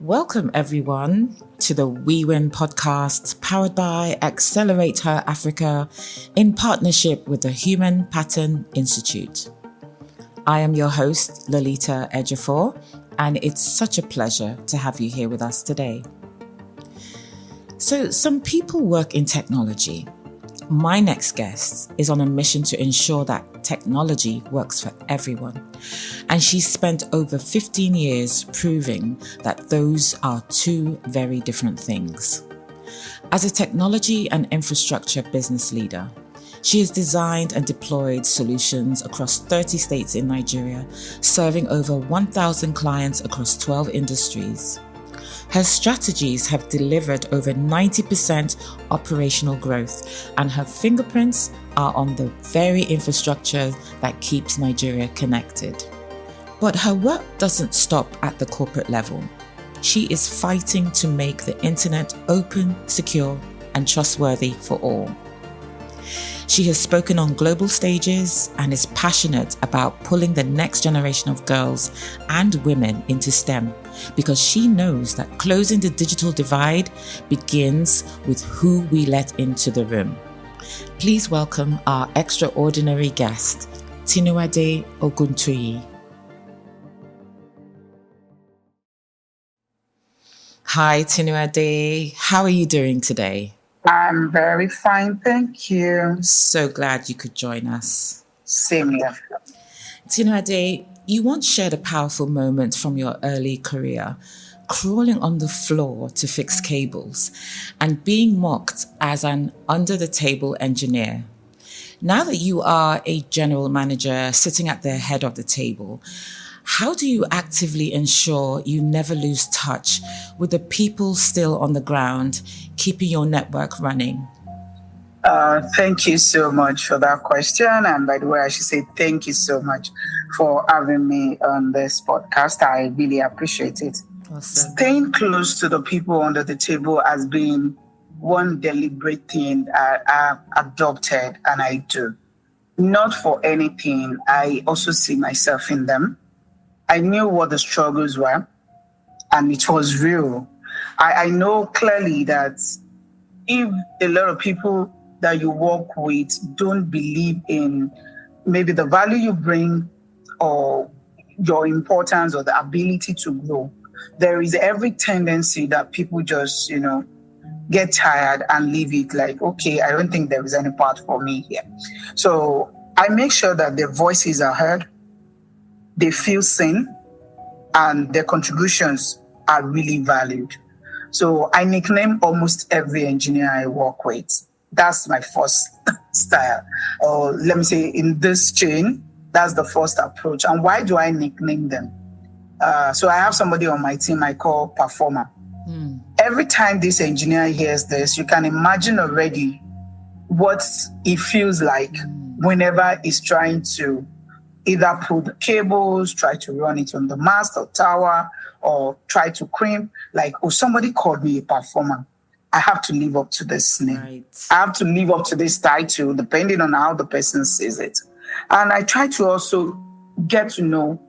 Welcome, everyone, to the We Win podcast powered by Accelerate Her Africa in partnership with the Human Pattern Institute. I am your host, Lolita Ejiofor, and it's such a pleasure to have you here with us today. So, some people work in technology. My next guest is on a mission to ensure that technology works for everyone. And she's spent over 15 years proving that those are two very different things. As a technology and infrastructure business leader, she has designed and deployed solutions across 30 states in Nigeria, serving over 1,000 clients across 12 industries. Her strategies have delivered over 90% operational growth, and her fingerprints are on the very infrastructure that keeps Nigeria connected. But her work doesn't stop at the corporate level. She is fighting to make the internet open, secure, and trustworthy for all. She has spoken on global stages and is passionate about pulling the next generation of girls and women into STEM because she knows that closing the digital divide begins with who we let into the room. Please welcome our extraordinary guest, Tinuade Oguntuyi. Hi, Tinuade. How are you doing today? I'm very fine, thank you. So glad you could join us. Same here. Tinuade, you once shared a powerful moment from your early career, crawling on the floor to fix cables and being mocked as an under-the-table engineer. Now that you are a general manager sitting at the head of the table, how do you actively ensure you never lose touch with the people still on the ground, keeping your network running? Thank you so much for that question. And by the way, I should say thank you so much for having me on this podcast. I really appreciate it. Awesome. Staying close to the people under the table has been one deliberate thing I've adopted, and I do. Not for anything, I also see myself in them. I knew what the struggles were, and it was real. I know clearly that if a lot of people that you work with don't believe in maybe the value you bring or your importance or the ability to grow, there is every tendency that people just, get tired and leave it like, okay, I don't think there is any part for me here. So I make sure that their voices are heard, they feel seen, and their contributions are really valued. So I nickname almost every engineer I work with. That's my first style. Or let me say in this chain, that's the first approach. And why do I nickname them? So I have somebody on my team I call performer. Every time this engineer hears this, you can imagine already what it feels like whenever he's trying to either pull the cables, try to run it on the mast or tower, or try to crimp, like, oh, somebody called me a performer. I have to live up to this name. Right. I have to live up to this title, depending on how the person sees it. And I try to also get to know,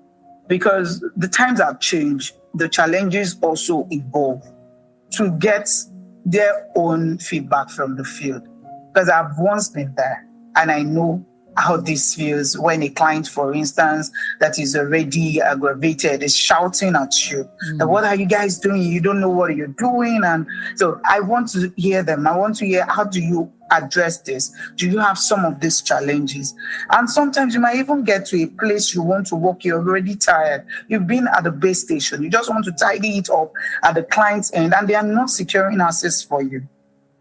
because the times have changed, the challenges also evolve, to get their own feedback from the field. Because I've once been there, and I know how this feels when a client, for instance, that is already aggravated is shouting at you. What are you guys doing? You don't know what you're doing. And so I want to hear them. I want to hear, how do you address this? Do you have some of these challenges? And sometimes you might even get to a place you want to work. You're already tired. You've been at the base station. You just want to tidy it up at the client's end, and they are not securing access for you.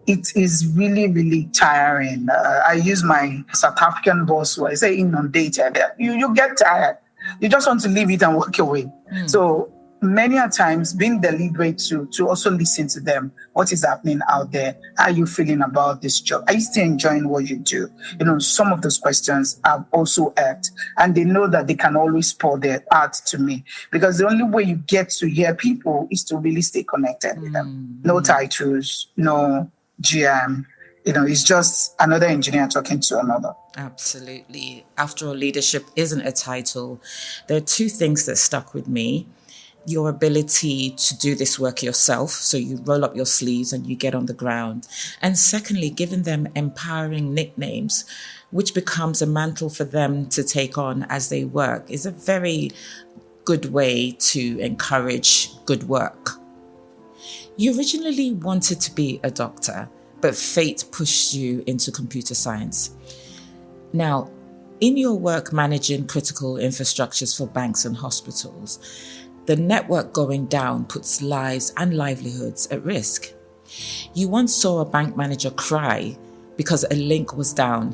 It is really, really tiring. I use my South African boss who I say inundated. You get tired. You just want to leave it and walk away. So many a times being deliberate to also listen to them. What is happening out there? How are you feeling about this job? Are you still enjoying what you do? Some of those questions have also helped. And they know that they can always pour their heart to me. Because the only way you get to hear people is to really stay connected with them. No titles, no GM. It's just another engineer talking to another. Absolutely. After all, leadership isn't a title. There are two things that stuck with me. your ability to do this work yourself. So you roll up your sleeves and you get on the ground. And secondly, giving them empowering nicknames, which becomes a mantle for them to take on as they work, is a very good way to encourage good work. You originally wanted to be a doctor, but fate pushed you into computer science. Now, in your work managing critical infrastructures for banks and hospitals, the network going down puts lives and livelihoods at risk. You once saw a bank manager cry because a link was down.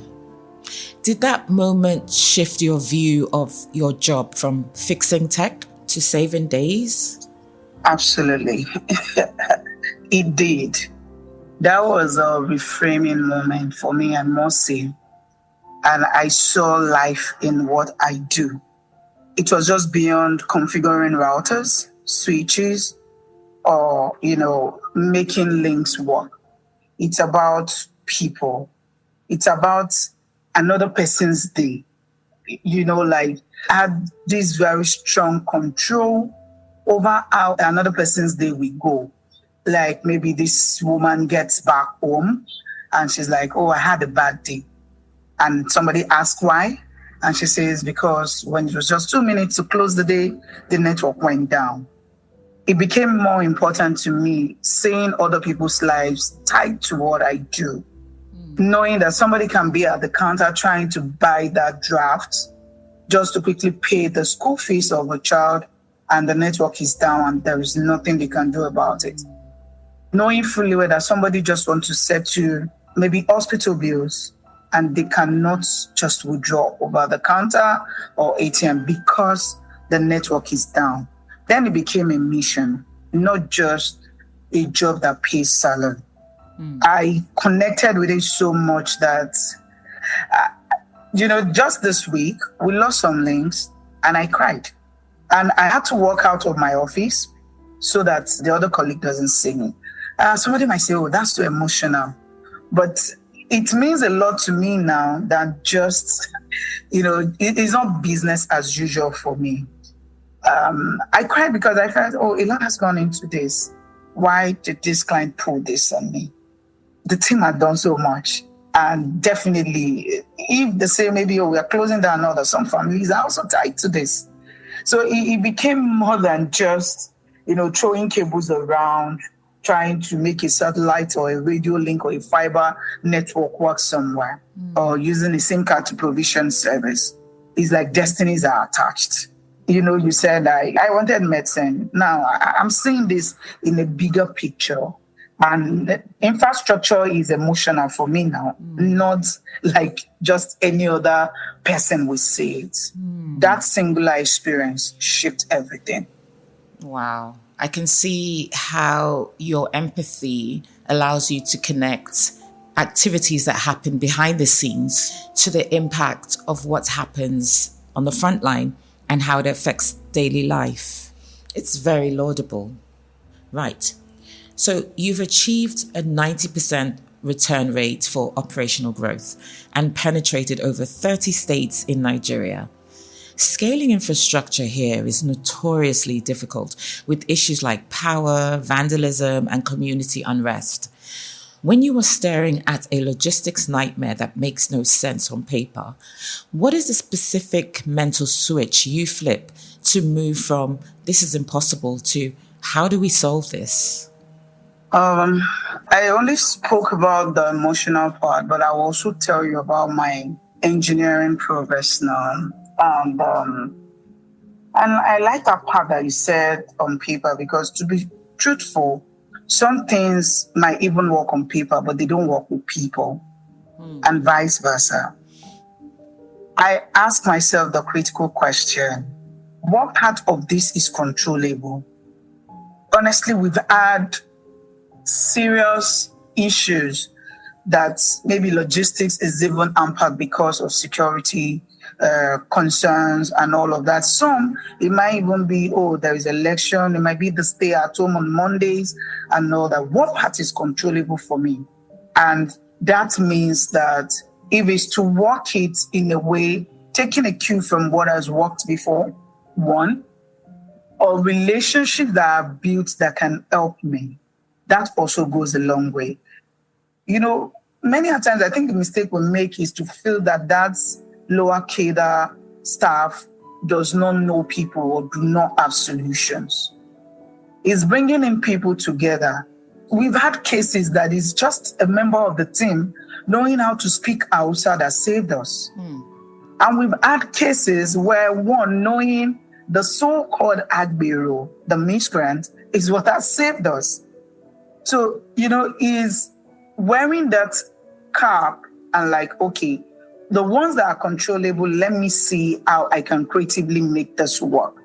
Did that moment shift your view of your job from fixing tech to saving days? Absolutely. It did. That was a reframing moment for me, I must say. And I saw life in what I do. It was just beyond configuring routers, switches, or, making links work. It's about people. It's about another person's day. I had this very strong control over how another person's day will go. Like maybe this woman gets back home and she's like, oh, I had a bad day. And somebody asks why. And she says, because when it was just 2 minutes to close the day, the network went down. It became more important to me seeing other people's lives tied to what I do. Knowing that somebody can be at the counter trying to buy that draft just to quickly pay the school fees of a child, and the network is down and there is nothing they can do about it. Knowing fully well that somebody just wants to settle maybe hospital bills and they cannot just withdraw over the counter or ATM because the network is down. Then it became a mission, not just a job that pays salary. I connected with it so much that, just this week, we lost some links and I cried. And I had to walk out of my office so that the other colleague doesn't see me. Somebody might say, oh, that's too emotional. But it means a lot to me now than just, it is not business as usual for me. I cried because I felt, oh, a lot has gone into this. Why did this client pull this on me? The team had done so much. And definitely, if they say maybe, oh, we are closing down another, some families are also tied to this. So it became more than just, throwing cables around, trying to make a satellite or a radio link or a fiber network work somewhere, or using a SIM card to provision service. It's like destinies are attached. You said I wanted medicine. Now I'm seeing this in a bigger picture. And infrastructure is emotional for me now, not like just any other person will see it. That singular experience shaped everything. Wow. I can see how your empathy allows you to connect activities that happen behind the scenes to the impact of what happens on the front line and how it affects daily life. It's very laudable. Right. So you've achieved a 90% return rate for operational growth and penetrated over 30 states in Nigeria. Scaling infrastructure here is notoriously difficult with issues like power, vandalism, and community unrest. When you are staring at a logistics nightmare that makes no sense on paper, what is the specific mental switch you flip to move from this is impossible to how do we solve this? I only spoke about the emotional part, but I will also tell you about my engineering progress now. And I like that part that you said on paper, because to be truthful, some things might even work on paper, but they don't work with people, and vice versa. I ask myself the critical question, what part of this is controllable? Honestly, we've had serious issues that maybe logistics is even hampered because of security concerns and all of that. Some, it might even be, there is election. It might be the stay at home on Mondays and all that. What part is controllable for me? And that means that if it's to work it in a way, taking a cue from what has worked before, one, or relationships that are built that can help me, that also goes a long way. Many a times I think the mistake we make is to feel that that's lower cadre staff does not know people or do not have solutions. It's bringing in people together. We've had cases that is just a member of the team knowing how to speak Hausa that saved us. And we've had cases where one knowing the so-called Agbero, the migrant, is what has saved us. So, is wearing that cap and okay, the ones that are controllable, let me see how I can creatively make this work.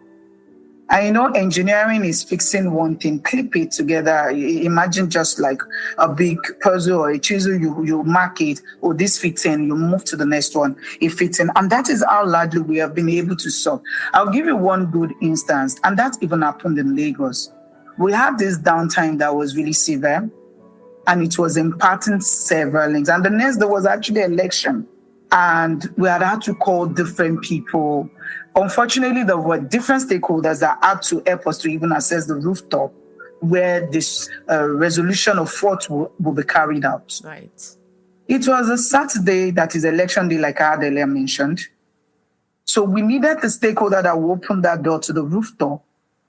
And engineering is fixing one thing, clip it together. Imagine just like a big puzzle or a chisel, you mark it, this fits in, you move to the next one, it fits in. And that is how largely we have been able to solve. I'll give you one good instance, and that even happened in Lagos. We had this downtime that was really severe, and it was impacting several things. And the next, there was actually election, and we had to call different people. Unfortunately, there were different stakeholders that had to help us to even access the rooftop where this resolution of fault will be carried out. Right. It was a Saturday, that is election day, like I had earlier mentioned. So we needed the stakeholder that will open that door to the rooftop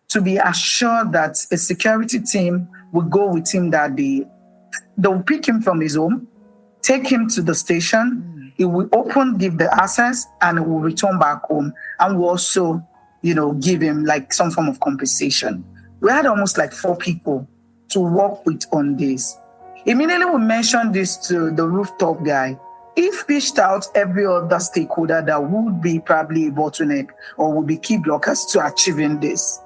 to be assured that a security team will go with him that day. They'll pick him from his home, take him to the station. It will give the access, and it will return back home. And we'll also, give him some form of compensation. We had almost 4 people to work with on this. Immediately we mentioned this to the rooftop guy. He fished out every other stakeholder that would be probably a bottleneck or would be key blockers to achieving this.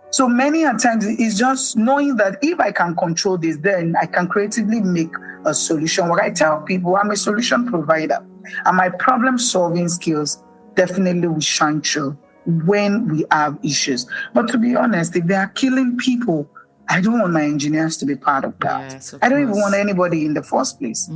So many a times it's just knowing that if I can control this, then I can creatively make a solution. What I tell people, I'm a solution provider, and my problem-solving skills definitely will shine through when we have issues. But to be honest, if they are killing people, I don't want my engineers to be part of that. Yes, of I don't course. even want anybody in the first place.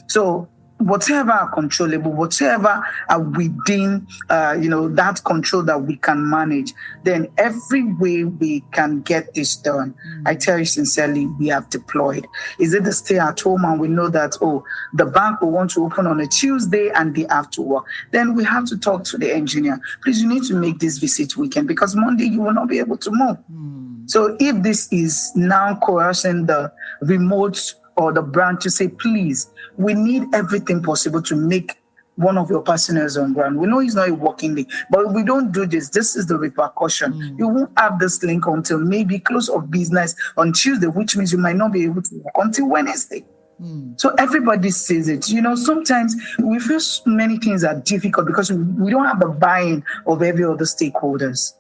So whatever are controllable, whatever are within, that control that we can manage, then every way we can get this done, I tell you sincerely, we have deployed. Is it the stay at home and we know that, the bank will want to open on a Tuesday and they have to work? Then we have to talk to the engineer. Please, you need to make this visit weekend because Monday you will not be able to move. So if this is now coercing the remote or the branch to say, please, we need everything possible to make one of your personnel on ground. We know it's not a working day, but if we don't do this, this is the repercussion. You won't have this link until maybe close of business on Tuesday, which means you might not be able to work until Wednesday. So everybody says it. Sometimes we feel many things are difficult because we don't have the buy-in of every other stakeholders.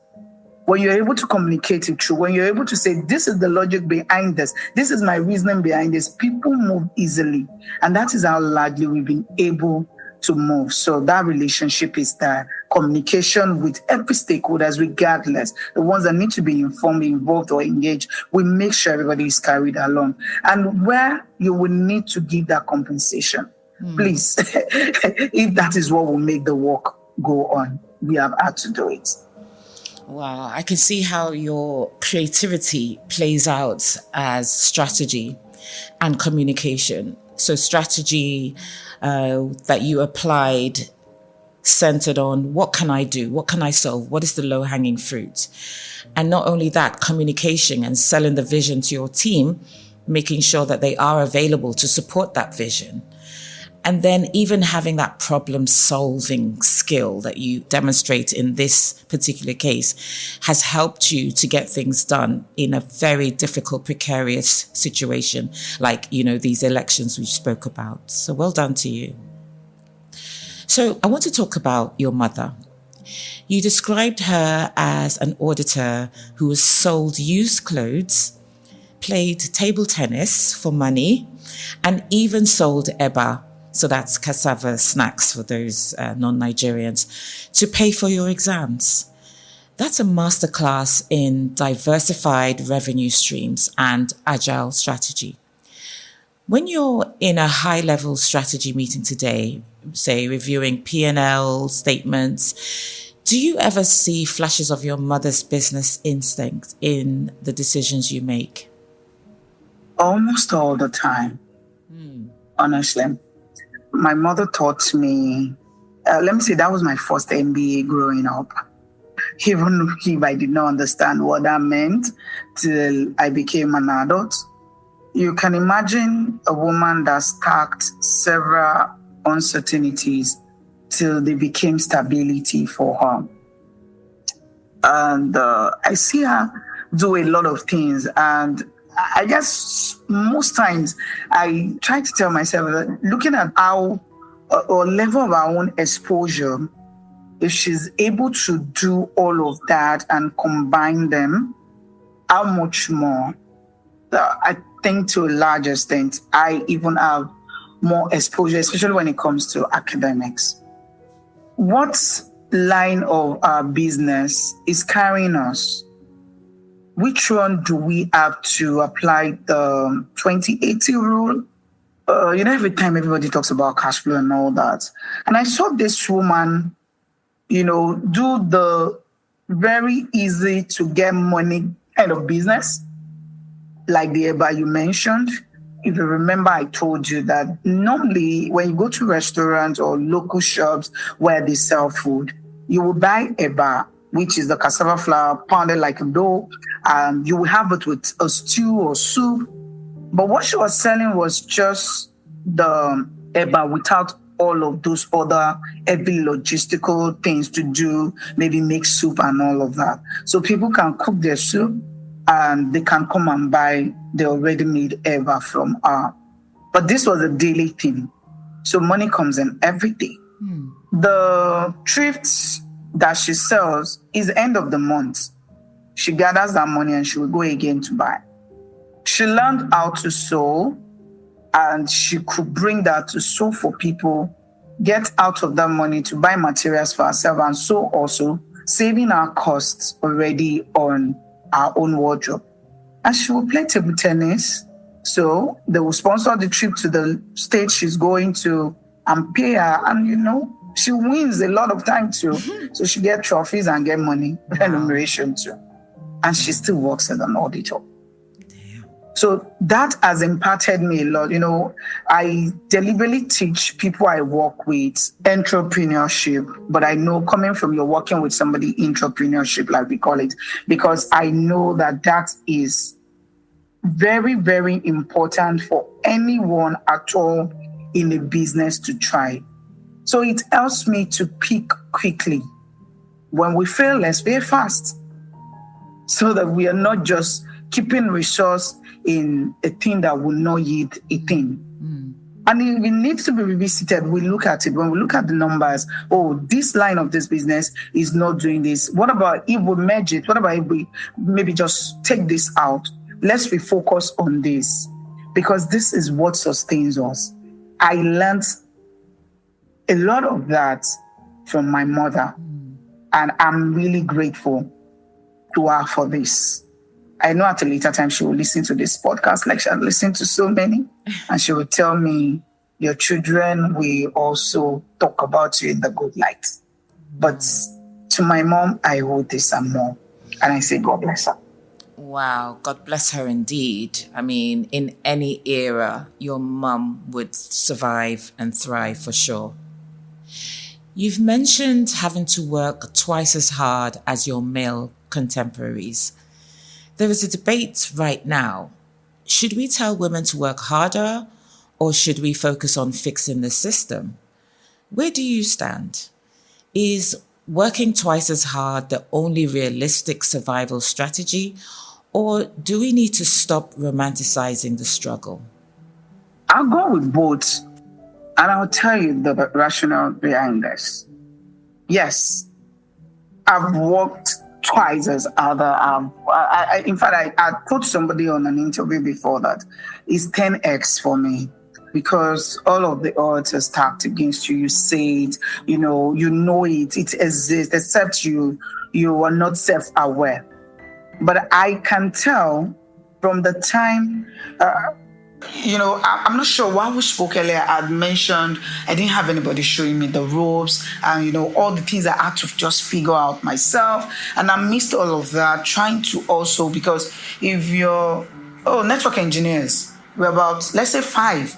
When you're able to communicate it through, when you're able to say, this is the logic behind this is my reasoning behind this, people move easily. And that is how largely we've been able to move. So that relationship is that communication with every stakeholders, regardless, the ones that need to be informed, involved, or engaged, we make sure everybody is carried along. And where you will need to give that compensation, please, if that is what will make the work go on, we have had to do it. Wow, I can see how your creativity plays out as strategy and communication. So strategy that you applied centered on what can I do? What can I solve? What is the low-hanging fruit? And not only that, communication and selling the vision to your team, making sure that they are available to support that vision. And then even having that problem-solving skill that you demonstrate in this particular case has helped you to get things done in a very difficult, precarious situation, like, these elections we spoke about. So well done to you. So I want to talk about your mother. You described her as an auditor who was sold used clothes, played table tennis for money, and even sold eba. So that's cassava snacks for those non-Nigerians, to pay for your exams. That's a masterclass in diversified revenue streams and agile strategy. When you're in a high-level strategy meeting today, say reviewing P&L statements, Do you ever see flashes of your mother's business instinct in the decisions you make? Almost all the time, honestly. My mother taught me, let me say that was my first MBA growing up. Even if I did not understand what that meant till I became an adult. You can imagine a woman that stacked several uncertainties till they became stability for her. And I see her do a lot of things. And I guess most times I try to tell myself that looking at how or level of our own exposure, if she's able to do all of that and combine them, how much more? I think to a large extent, I even have more exposure, especially when it comes to academics. What line of our business is carrying us? Which one do we have to apply the 2080 rule? Every time everybody talks about cash flow and all that. And I saw this woman, do the very easy to get money kind of business, like the EBA you mentioned. If you remember, I told you that normally when you go to restaurants or local shops where they sell food, you will buy EBA, which is the cassava flour pounded like a dough, and you will have it with a stew or soup. But what she was selling was just the EBA without all of those other heavy logistical things to do, maybe make soup and all of that. So people can cook their soup and they can come and buy the already made EBA from her. But this was a daily thing. So money comes in every day. The thrifts that she sells is the end of the month. She gathers that money and she will go again to buy. She learned how to sew, and she could bring that to sew for people, get out of that money to buy materials for herself, and sew also, saving our costs already on our own wardrobe. And she will play table tennis. So they will sponsor the trip to the state she's going to and pay her. And, she wins a lot of time too. So she gets trophies and get money, remuneration too. And she still works as an auditor. So that has impacted me a lot. I deliberately teach people I work with entrepreneurship, but I know coming from you're working with somebody, entrepreneurship, like we call it, because I know that is very, very important for anyone at all in a business to try. So it helps me to pick quickly. When we fail, let's fail fast, so that we are not just keeping resource in a thing that will not yield a thing. And it needs to be revisited. We look at it. When we look at the numbers, this line of this business is not doing this. What about if we merge it? What about if we maybe just take this out? Let's refocus on this, because this is what sustains us. I learned a lot of that from my mother, and I'm really grateful to her for this. I know at a later time she will listen to this podcast like she had listened to so many, and she will tell me, your children will also talk about you in the good light. But to my mom, I owe this and more. And I say, God bless her. Wow, God bless her indeed. I mean, in any era, your mum would survive and thrive for sure. You've mentioned having to work twice as hard as your male contemporaries. There is a debate right now. Should we tell women to work harder, or should we focus on fixing the system? Where do you stand? Is working twice as hard the only realistic survival strategy, or do we need to stop romanticizing the struggle? I'll go with both, and I'll tell you the rationale behind this. Yes, I've worked twice as other. In fact, I put somebody on an interview before that. It's 10x for me, because all of the odds are stacked against you. You say it, you know it exists, except you are not self-aware. But I can tell from the time I'm not sure while we spoke earlier, I'd mentioned I didn't have anybody showing me the ropes and, all the things I had to just figure out myself. And I missed all of that, trying to also, because if you're, network engineers, we're about, let's say 5,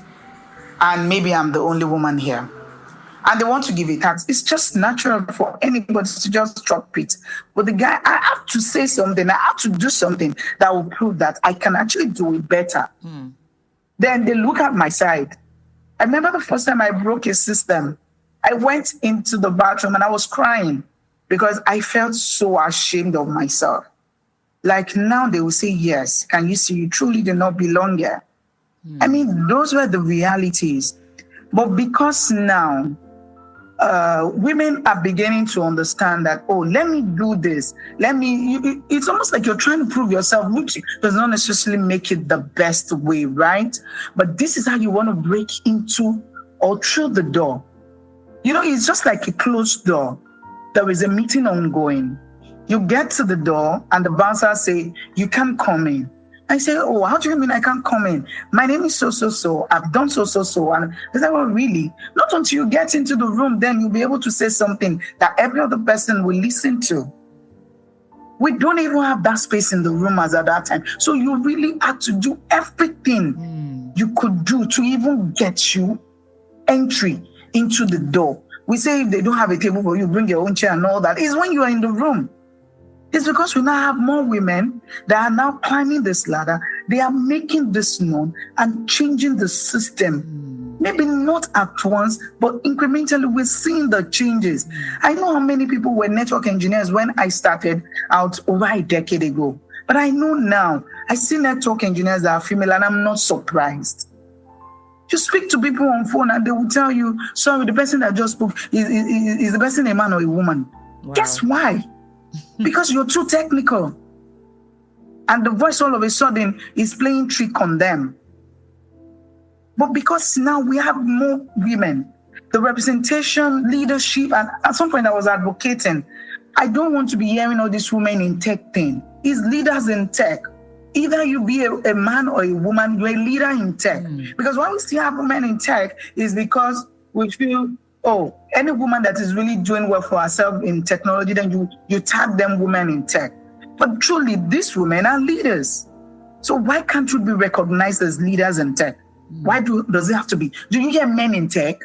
and maybe I'm the only woman here. And they want to give a tax. It's just natural for anybody to just drop it. But the guy, I have to say something. I have to do something that will prove that I can actually do it better. Then they look at my side. I remember the first time I broke a system, I went into the bathroom and I was crying because I felt so ashamed of myself. Like now they will say, yes, can you see you truly do not belong here? I mean, those were the realities. But because now women are beginning to understand that, let me do this. It's almost like you're trying to prove yourself, which does not necessarily make it the best way, right? But this is how you want to break into or through the door. It's just like a closed door. There is a meeting ongoing. You get to the door and the bouncer say, you can't come in. I say, how do you mean I can't come in? My name is so. I've done so. And I said, really? Not until you get into the room, then you'll be able to say something that every other person will listen to. We don't even have that space in the room as at that time. So you really had to do everything you could do to even get you entry into the door. We say if they don't have a table for you, bring your own chair and all that. It's when you are in the room. It's because we now have more women that are now climbing this ladder. They are making this known and changing the system. Maybe not at once, but incrementally we're seeing the changes. I know how many people were network engineers when I started out over a decade ago. But I know now, I see network engineers that are female and I'm not surprised. You speak to people on phone and they will tell you, sorry, the person that just spoke, is the person a man or a woman? Wow. Guess why? Because you're too technical. And the voice all of a sudden is playing trick on them. But because now we have more women, the representation, leadership, and at some point I was advocating, I don't want to be hearing all these women in tech thing. It's leaders in tech. Either you be a man or a woman, you're a leader in tech. Because why we still have women in tech is because we feel, any woman that is really doing well for herself in technology, then you tag them women in tech. But truly, these women are leaders. So why can't you be recognized as leaders in tech? Why does it have to be? Do you hear men in tech?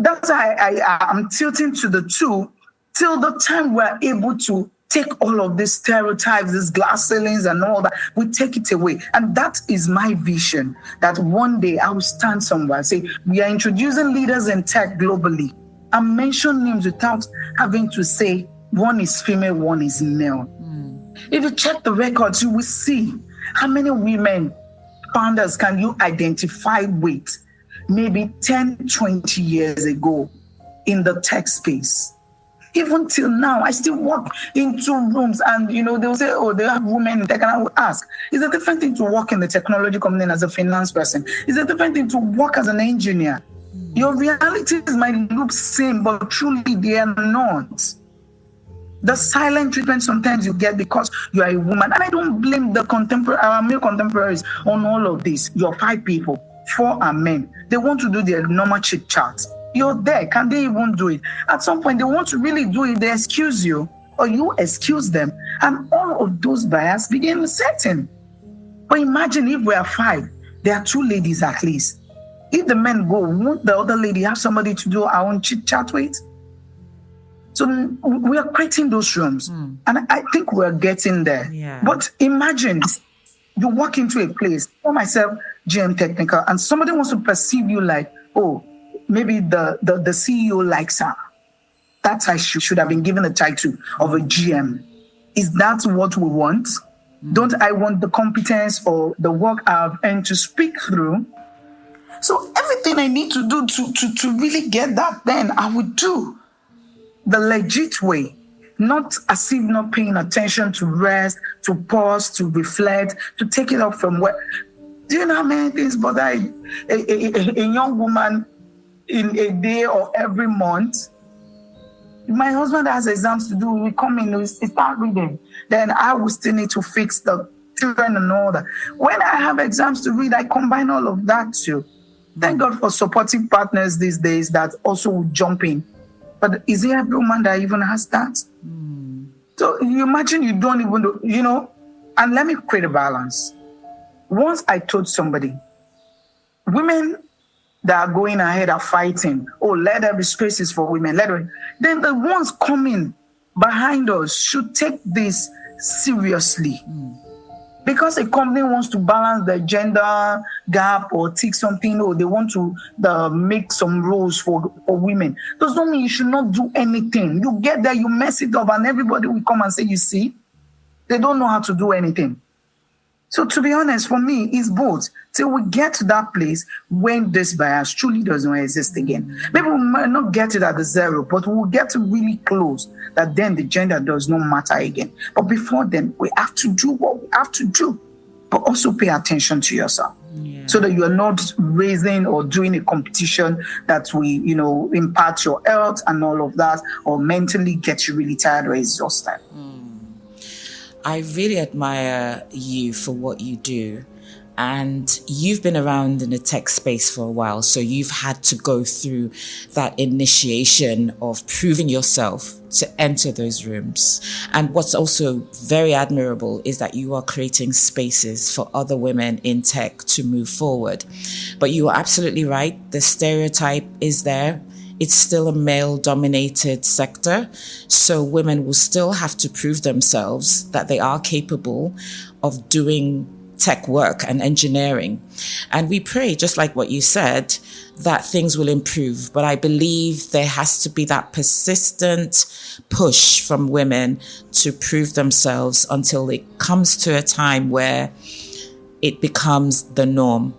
That's why I'm tilting to the two till the time we're able to take all of these stereotypes, these glass ceilings and all that, we take it away. And that is my vision, that one day I will stand somewhere and say, we are introducing leaders in tech globally and mention names without having to say one is female, one is male. If you check the records, you will see how many women founders can you identify with maybe 10, 20 years ago in the tech space. Even till now, I still walk into rooms and, they'll say, they have women in tech. And I will ask, is it a different thing to work in the technology company as a finance person? Is it a different thing to work as an engineer? Your realities might look same, but truly they are not. The silent treatment sometimes you get because you are a woman. And I don't blame the male contemporaries on all of this. You're 5 people, 4 are men. They want to do their normal chit chat. You're there. Can they even do it? At some point, they want to really do it. They excuse you or you excuse them. And all of those bias begin setting. But imagine if we are 5, there are 2 ladies at least. If the men go, won't the other lady have somebody to do our own chit chat with? So we are creating those rooms. And I think we're getting there. Yeah. But imagine you walk into a place, for myself, GM Technical, and somebody wants to perceive you like, maybe the CEO likes her. That I should have been given the title of a GM. Is that what we want? Don't I want the competence or the work I've earned to speak through? So everything I need to do to really get that, then I would do the legit way. Not as if not paying attention to rest, to pause, to reflect, to take it up from where. Do you know how many things bother a young woman in a day or every month? My husband has exams to do. We come in, we start reading. Then I will still need to fix the children and all that. When I have exams to read, I combine all of that too. Thank God for supportive partners these days that also will jump in. But is there every woman that even has that? So you imagine you don't even do, and let me create a balance. Once I told somebody, women that are going ahead are fighting, let there be spaces for women, then the ones coming behind us should take this seriously. Because a company wants to balance the gender gap or take something, or they want to make some rules for women, does not mean you should not do anything. You get there, you mess it up, and everybody will come and say, you see, they don't know how to do anything. So to be honest, for me, it's both. Till we get to that place when this bias truly does not exist again. Maybe we might not get it at the zero, but we'll get to really close that then the gender does not matter again. But before then, we have to do what we have to do, but also pay attention to yourself. So that you are not raising or doing a competition that will, impact your health and all of that, or mentally get you really tired or exhausted. I really admire you for what you do. And you've been around in the tech space for a while, so you've had to go through that initiation of proving yourself to enter those rooms. And what's also very admirable is that you are creating spaces for other women in tech to move forward. But you are absolutely right. The stereotype is there. It's still a male-dominated sector, so women will still have to prove themselves that they are capable of doing tech work and engineering. And we pray, just like what you said, that things will improve. But I believe there has to be that persistent push from women to prove themselves until it comes to a time where it becomes the norm.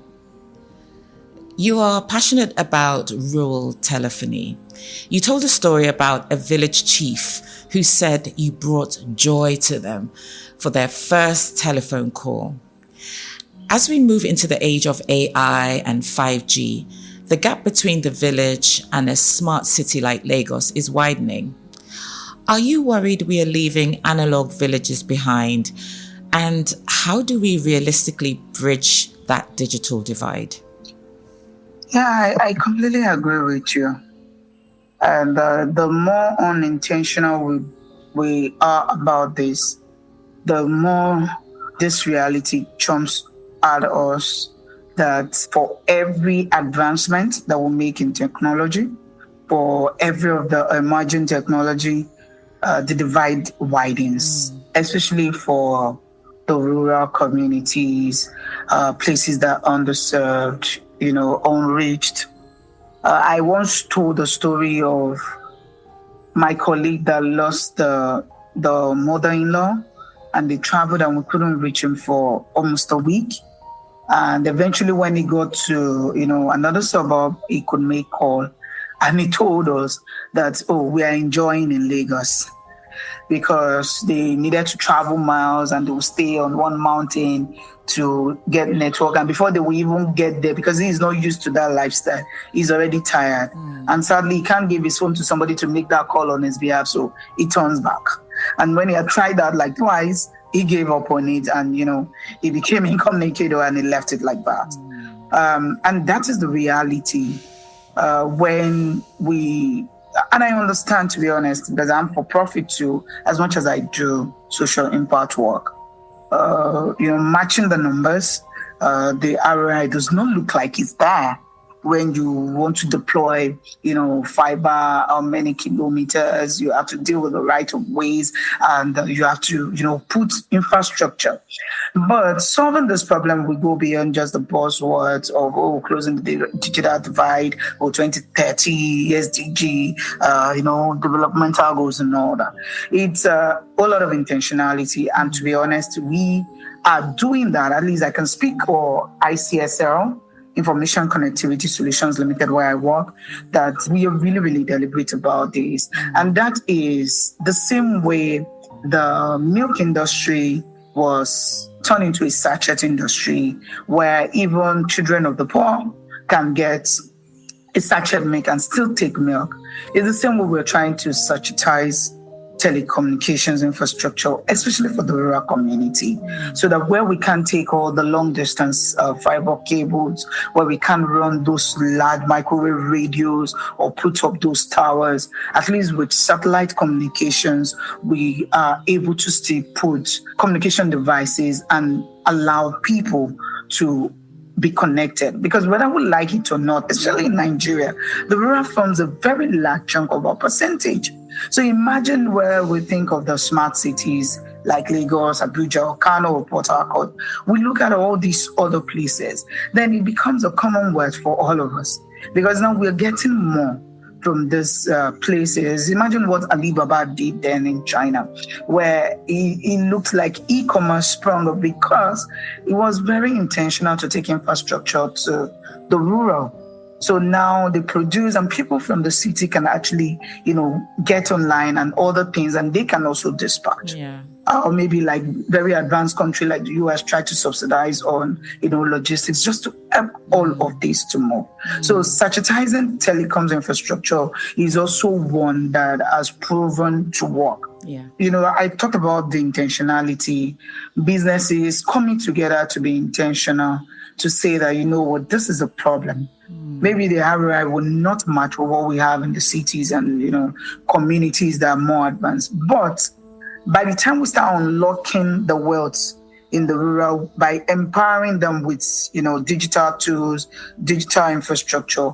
You are passionate about rural telephony. You told a story about a village chief who said you brought joy to them for their first telephone call. As we move into the age of AI and 5G, the gap between the village and a smart city like Lagos is widening. Are you worried we are leaving analog villages behind? And how do we realistically bridge that digital divide? Yeah, I completely agree with you. And the more unintentional we are about this, the more this reality jumps at us, that for every advancement that we make in technology, for every of the emerging technology, the divide widens, especially for the rural communities, places that are underserved, unreached. I once told the story of my colleague that lost the mother-in-law, and they traveled and we couldn't reach him for almost a week. And eventually when he got to, another suburb, he could make call. And he told us that, we are enjoying in Lagos, because they needed to travel miles and they would stay on one mountain to get network. And before they will even get there, because he is not used to that lifestyle, he's already tired. And sadly, he can't give his phone to somebody to make that call on his behalf. So he turns back. And when he had tried that like twice, he gave up on it, and, he became incommunicado and he left it like that. And that is the reality when we... And I understand, to be honest, because I'm for profit too, as much as I do social impact work. Matching the numbers, the ROI does not look like it's there when you want to deploy, fiber, how many kilometers, you have to deal with the right of ways, and you have to, put infrastructure. But solving this problem will go beyond just the buzzwords of, closing the digital divide, or 2030, SDG, developmental goals and all that. It's a whole lot of intentionality. And to be honest, we are doing that. At least I can speak for ICSL, Information Connectivity Solutions Limited, where I work, that we are really, really deliberate about this. And that is the same way the milk industry was turned into a sachet industry, where even children of the poor can get a sachet milk and still take milk. It's the same way we're trying to sachetize telecommunications infrastructure, especially for the rural community, so that where we can take all the long distance fiber cables, where we can run those large microwave radios or put up those towers, at least with satellite communications, we are able to still put communication devices and allow people to be connected. Because whether we like it or not, especially in Nigeria, the rural forms a very large chunk of our percentage. So imagine where we think of the smart cities like Lagos, Abuja, or Kano, or Port Harcourt. We look at all these other places, then it becomes a common word for all of us. Because now we're getting more from these places. Imagine what Alibaba did then in China, where it looked like e-commerce sprung up because it was very intentional to take infrastructure to the rural. So now they produce, and people from the city can actually, get online and other things, and they can also dispatch. Yeah. Or maybe like very advanced country like the US try to subsidize on, logistics just to help all of this to move. So sachetizing telecoms infrastructure is also one that has proven to work. Yeah. I talked about the intentionality, businesses coming together to be intentional, to say that, this is a problem. Maybe the ROI will not match what we have in the cities and, communities that are more advanced. But by the time we start unlocking the wealth in the rural, by empowering them with, digital tools, digital infrastructure,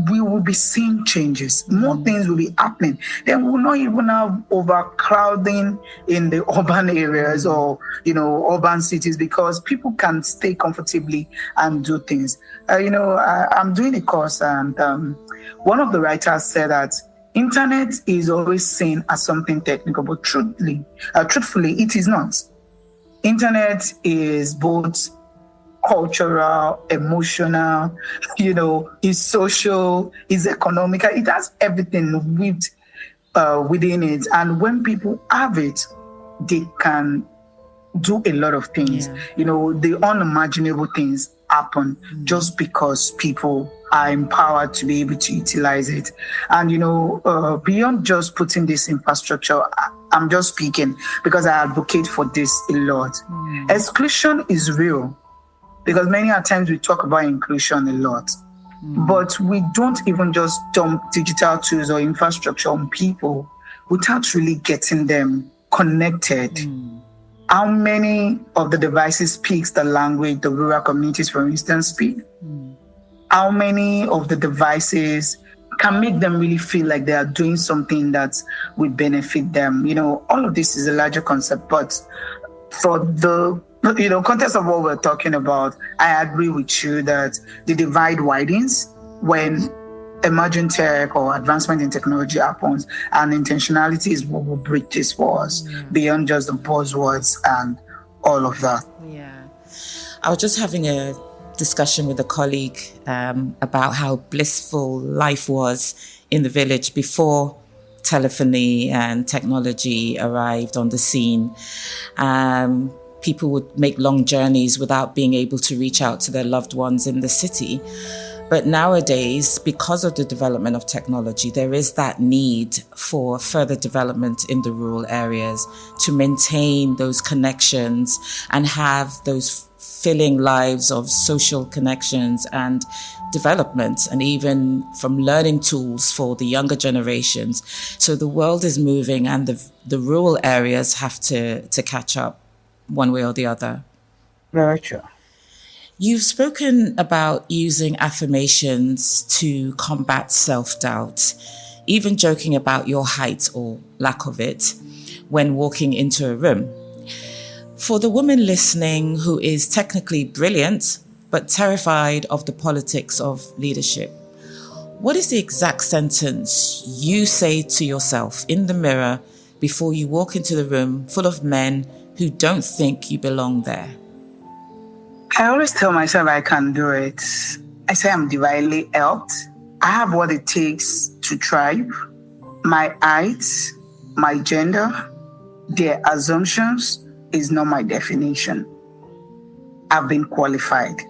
we will be seeing changes. More things will be happening. Then we will not even have overcrowding in the urban areas or, urban cities, because people can stay comfortably and do things. I'm doing a course, and one of the writers said that internet is always seen as something technical, but truthfully, it is not. Internet is both cultural, emotional, is social, is economical. It has everything within it. And when people have it, they can do a lot of things. Yeah. The unimaginable things happen just because people are empowered to be able to utilize it. And, beyond just putting this infrastructure, I'm just speaking because I advocate for this a lot. Exclusion is real, because many times we talk about inclusion a lot, but we don't even just dump digital tools or infrastructure on people without really getting them connected. How many of the devices speaks the language the rural communities, for instance, speak? How many of the devices can make them really feel like they are doing something that will benefit them? All of this is a larger concept, but for the context of what we're talking about, I agree with you that the divide widens when emerging tech or advancement in technology happens, and intentionality is what will break this for us beyond just the buzzwords and all of that. Yeah. I was just having a discussion with a colleague about how blissful life was in the village before telephony and technology arrived on the scene. People would make long journeys without being able to reach out to their loved ones in the city. But nowadays, because of the development of technology, there is that need for further development in the rural areas to maintain those connections and have those filling lives of social connections and development, and even from learning tools for the younger generations. So the world is moving, and the rural areas have to catch up one way or the other. Very true. You've spoken about using affirmations to combat self-doubt, even joking about your height or lack of it when walking into a room. For the woman listening who is technically brilliant, but terrified of the politics of leadership, what is the exact sentence you say to yourself in the mirror before you walk into the room full of men who don't think you belong there? I always tell myself I can do it. I say I'm divinely helped. I have what it takes to thrive. My height, my gender, their assumptions is not my definition. I've been qualified.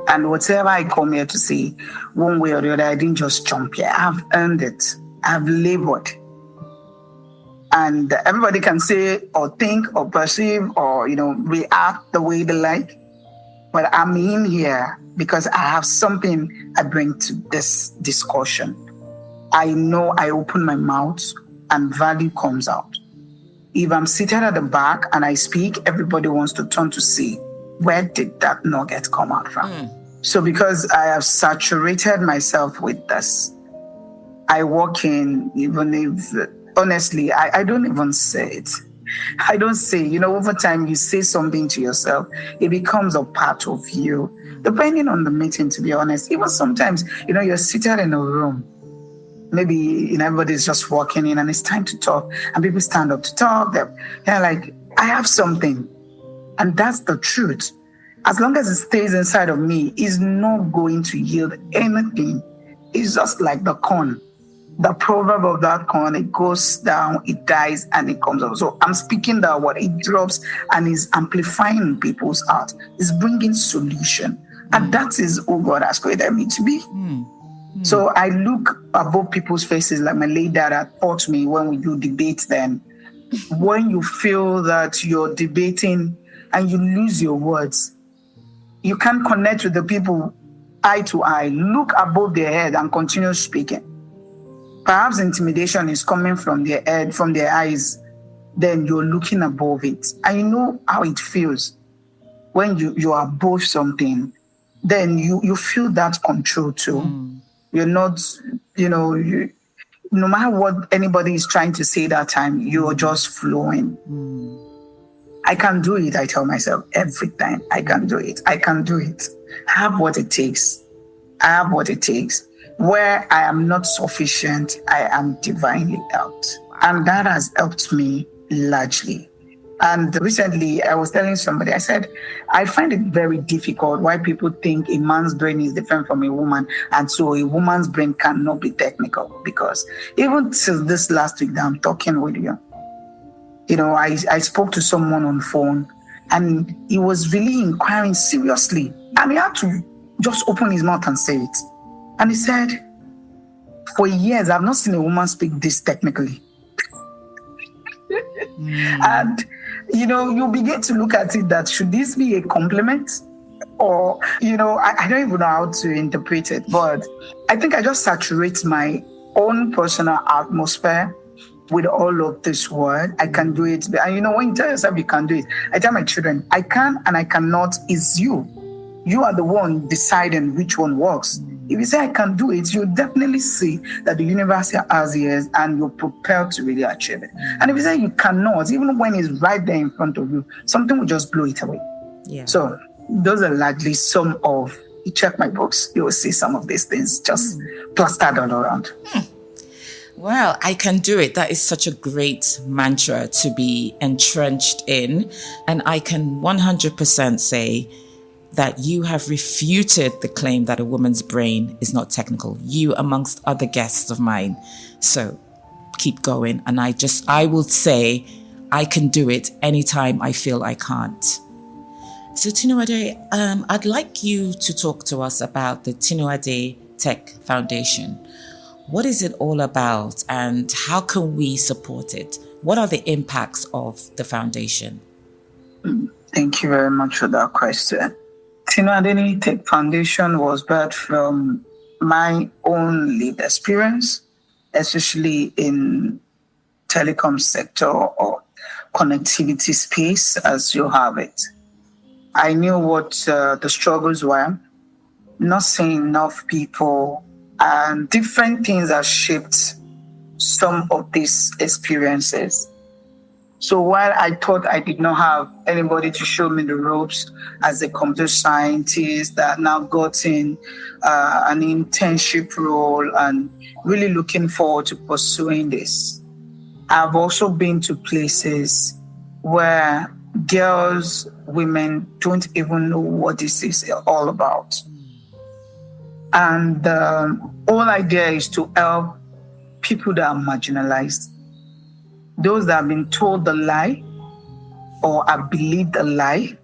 And whatever I come here to say, one way or the other, I didn't just jump here. I've earned it. I've labored. And everybody can say or think or perceive or, react the way they like. But I'm in here because I have something I bring to this discussion. I know I open my mouth and value comes out. If I'm seated at the back and I speak, everybody wants to turn to see, where did that nugget come out from? So because I have saturated myself with this, I walk in, even if, honestly, I don't even say it. I don't say, over time you say something to yourself, it becomes a part of you. Depending on the meeting, to be honest, even sometimes, you're seated in a room. Maybe everybody's just walking in and it's time to talk and people stand up to talk. They're like, I have something. And that's the truth. As long as it stays inside of me, it's not going to yield anything. It's just like the corn. The proverb of that corn, it goes down, it dies, and it comes up. So I'm speaking that word, it drops and is amplifying people's heart. It's bringing solution. And that is who God has created me to be. So I look above people's faces, like my late dad had taught me when we do debates then. When you feel that you're debating and you lose your words, you can't connect with the people eye to eye. Look above their head and continue speaking. Perhaps intimidation is coming from their head, from their eyes. Then you're looking above it. And you know how it feels when you are above something. Then you feel that control too. You're not, no matter what anybody is trying to say that time, you're just flowing. I can do it, I tell myself every time. I can do it. I can do it. I have what it takes. I have what it takes. Where I am not sufficient, I am divinely helped. And that has helped me largely. And recently I was telling somebody, I said, I find it very difficult why people think a man's brain is different from a woman. And so a woman's brain cannot be technical. Because even till this last week that I'm talking with you, I spoke to someone on phone and he was really inquiring seriously. And he had to just open his mouth and say it. And he said, for years, I've not seen a woman speak this technically. And, you begin to look at it that should this be a compliment? Or, I don't even know how to interpret it. But I think I just saturate my own personal atmosphere with all of this word. I can do it. And when you tell yourself you can do it, I tell my children, I can and I cannot is you. You are the one deciding which one works. If you say I can do it, you definitely see that the universe has ears and you're prepared to really achieve it. And if you say you cannot, even when it's right there in front of you, something will just blow it away. Yeah. So those are largely some of, you check my books, you will see some of these things just plastered all around. Well, I can do it. That is such a great mantra to be entrenched in. And I can 100% say that you have refuted the claim that a woman's brain is not technical. You amongst other guests of mine. So keep going. And I will say I can do it anytime I feel I can't. So Tinuade, I'd like you to talk to us about the Tinuade Tech Foundation. What is it all about and how can we support it? What are the impacts of the foundation? Thank you very much for that question. Tinuade Tech Foundation was birthed from my own lived experience, especially in telecom sector or connectivity space as you have it. I knew what the struggles were, not seeing enough people, and different things that shaped some of these experiences. So while I thought I did not have anybody to show me the ropes as a computer scientist that now got in an internship role and really looking forward to pursuing this, I've also been to places where girls, women don't even know what this is all about. And the whole idea is to help people that are marginalized, those that have been told the lie or have believed the lie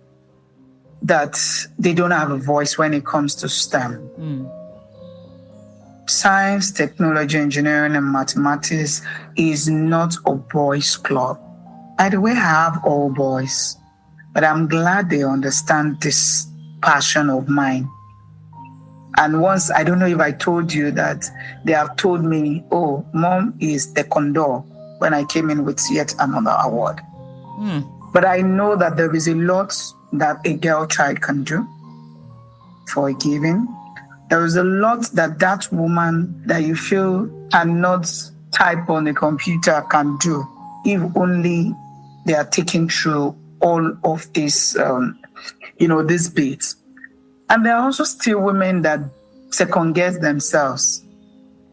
that they don't have a voice when it comes to STEM. Science, technology, engineering, and mathematics is not a boys' club. By the way, I have all boys, but I'm glad they understand this passion of mine. And once, I don't know if I told you that they have told me, oh, mom is the condor when I came in with yet another award. But I know that there is a lot that a girl child can do for a giving. There is a lot that woman that you feel cannot type on a computer can do if only they are taking through all of this, these bits. And there are also still women that second guess themselves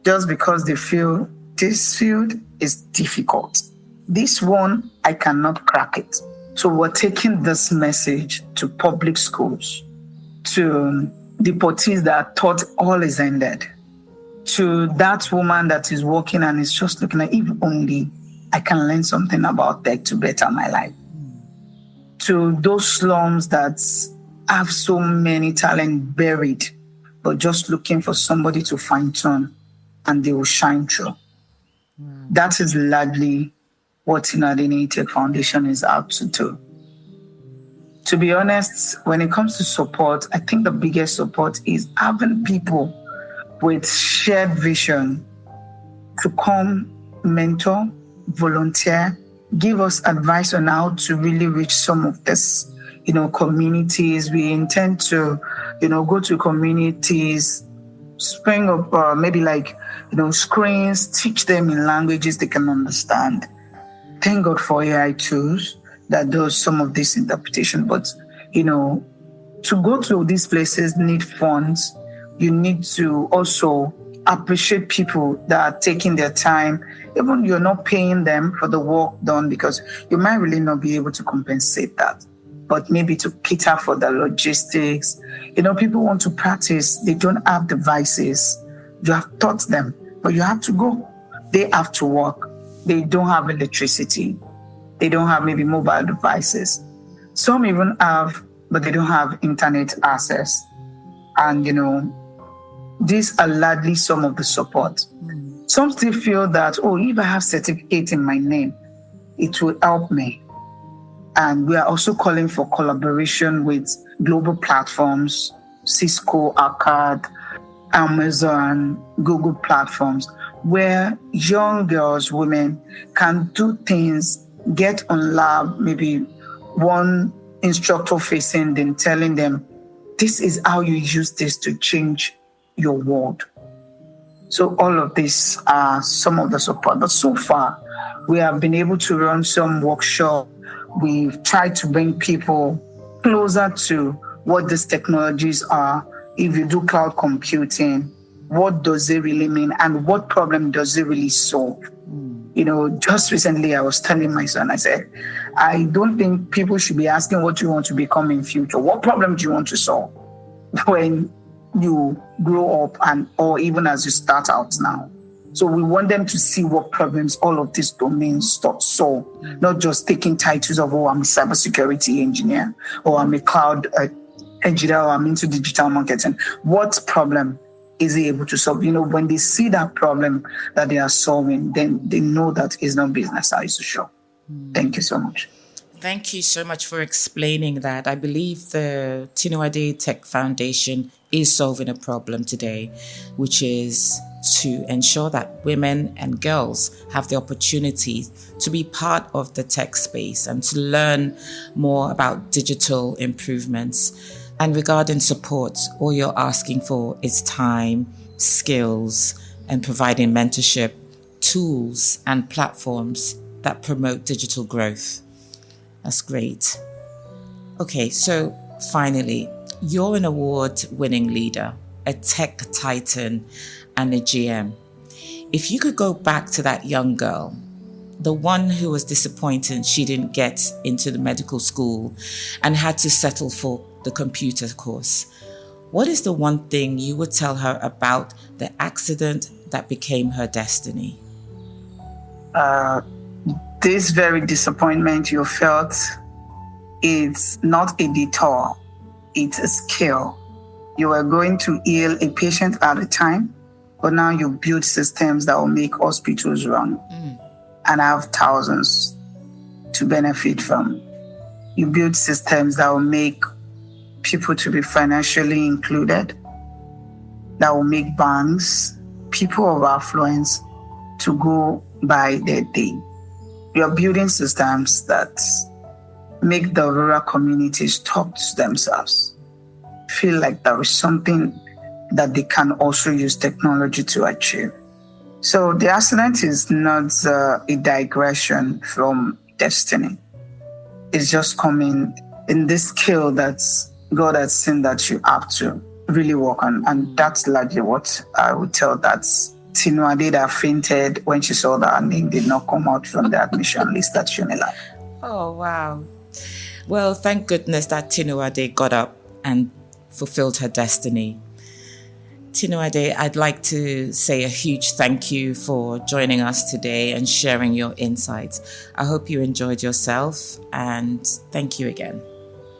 just because they feel this field is difficult. This one, I cannot crack it. So we're taking this message to public schools, to deportees that thought all is ended, to that woman that is working and is just looking at, if only I can learn something about tech to better my life, to those slums that have so many talent buried, but just looking for somebody to fine-tune and they will shine through. That is largely what Tinuade Tech Foundation is out to do. To be honest, when it comes to support, I think the biggest support is having people with shared vision to come, mentor, volunteer, give us advice on how to really reach some of this, communities. We intend to, go to communities, spring up maybe screens, teach them in languages they can understand. Thank God for AI tools that does some of this interpretation. But, to go to these places need funds. You need to also appreciate people that are taking their time. Even you're not paying them for the work done because you might really not be able to compensate that. But maybe to cater for the logistics. People want to practice. They don't have devices. You have taught them, but you have to go. They have to work. They don't have electricity. They don't have maybe mobile devices. Some even have, but they don't have internet access. And, these are largely some of the support. Some still feel that, if I have certificate in my name, it will help me. And we are also calling for collaboration with global platforms, Cisco, Arcad, Amazon, Google platforms, where young girls, women can do things, get on lab, maybe one instructor facing them, telling them, this is how you use this to change your world. So all of this are some of the support. But so far, we have been able to run some workshops. We've tried to bring people closer to what these technologies are. If you do cloud computing, what does it really mean? And what problem does it really solve? Just recently I was telling my son, I said, I don't think people should be asking what you want to become in future. What problem do you want to solve when you grow up or even as you start out now? So we want them to see what problems all of these domains solve, not just taking titles of, I'm a cybersecurity engineer, or I'm a cloud engineer, or I'm into digital marketing. What problem is he able to solve? When they see that problem that they are solving, then they know that it's not business as usual. Thank you so much. Thank you so much for explaining that. I believe the Tinuade Tech Foundation is solving a problem today, which is to ensure that women and girls have the opportunity to be part of the tech space and to learn more about digital improvements. And regarding support, all you're asking for is time, skills, and providing mentorship, tools, and platforms that promote digital growth. That's great. Okay, so finally, you're an award-winning leader, a tech titan, and a GM. If you could go back to that young girl, the one who was disappointed she didn't get into the medical school and had to settle for the computer course, what is the one thing you would tell her about the accident that became her destiny? This very disappointment you felt, it's not a detour, it's a skill. You are going to heal a patient at a time, But now you build systems that will make hospitals run and have thousands to benefit from. You build systems that will make people to be financially included, that will make banks, people of affluence, to go by their day. You're building systems that make the rural communities talk to themselves, feel like there is something that they can also use technology to achieve. So the accident is not a digression from destiny. It's just coming in this skill that God has seen that you have to really work on. And that's largely what I would tell that Tinuade that fainted when she saw that her name did not come out from the admission list at Unilag. Oh, wow. Well, thank goodness that Tinuade got up and fulfilled her destiny. Tinuade, I'd like to say a huge thank you for joining us today and sharing your insights. I hope you enjoyed yourself, and thank you again.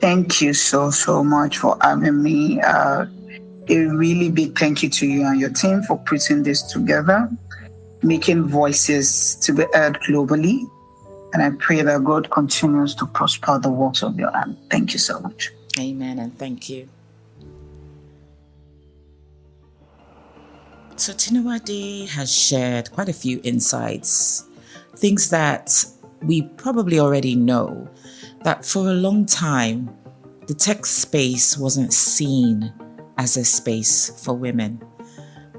Thank you so much for having me. A really big thank you to you and your team for putting this together, making voices to be heard globally. And I pray that God continues to prosper the works of your hand. Thank you so much. Amen, and thank you. So Tinuade has shared quite a few insights, things that we probably already know, that for a long time, the tech space wasn't seen as a space for women.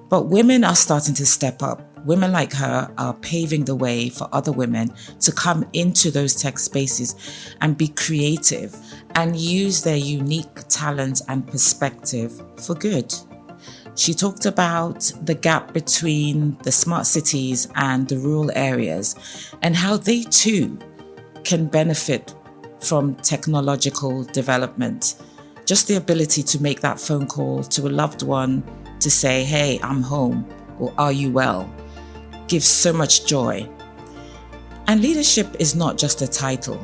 But women are starting to step up. Women like her are paving the way for other women to come into those tech spaces and be creative and use their unique talent and perspective for good. She talked about the gap between the smart cities and the rural areas and how they too can benefit from technological development. Just the ability to make that phone call to a loved one to say, hey, I'm home, or are you well, gives so much joy. And leadership is not just a title.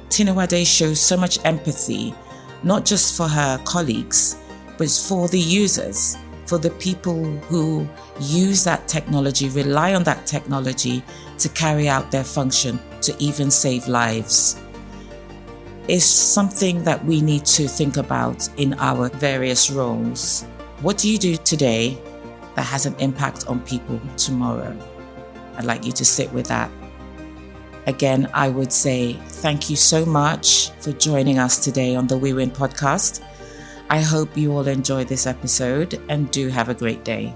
Tinuade shows so much empathy, not just for her colleagues, but for the users, for the people who use that technology, rely on that technology to carry out their function, to even save lives. It's something that we need to think about in our various roles. What do you do today that has an impact on people tomorrow? I'd like you to sit with that. Again, I would say thank you so much for joining us today on the We Win podcast. I hope you all enjoy this episode and do have a great day.